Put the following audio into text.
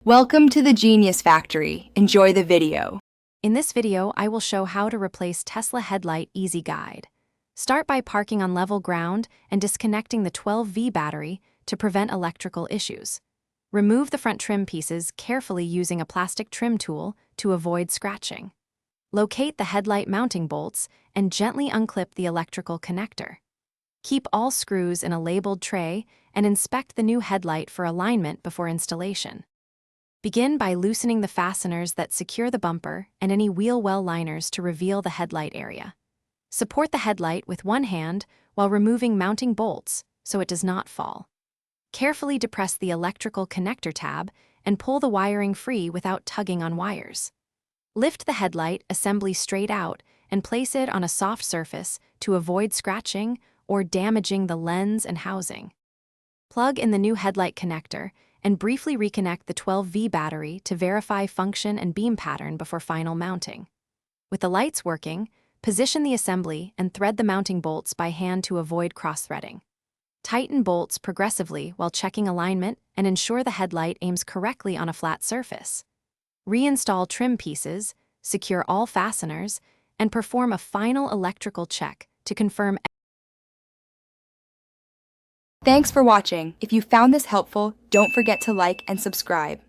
Welcome to the Genius Factory. Enjoy the video. In this video, I will show how to replace Tesla Headlight Easy Guide. Start by parking on level ground and disconnecting the 12V battery to prevent electrical issues. Remove the front trim pieces carefully using a plastic trim tool to avoid scratching. Locate the headlight mounting bolts and gently unclip the electrical connector. Keep all screws in a labeled tray and inspect the new headlight for alignment before installation. Begin by loosening the fasteners that secure the bumper and any wheel well liners to reveal the headlight area. Support the headlight with one hand while removing mounting bolts so it does not fall. Carefully depress the electrical connector tab and pull the wiring free without tugging on wires. Lift the headlight assembly straight out and place it on a soft surface to avoid scratching or damaging the lens and housing. Plug in the new headlight connector and briefly reconnect the 12V battery to verify function and beam pattern before final mounting. With the lights working, position the assembly and thread the mounting bolts by hand to avoid cross-threading. Tighten bolts progressively while checking alignment and ensure the headlight aims correctly on a flat surface. Reinstall trim pieces, secure all fasteners, and perform a final electrical check to confirm. Thanks for watching. If you found this helpful, don't forget to like and subscribe.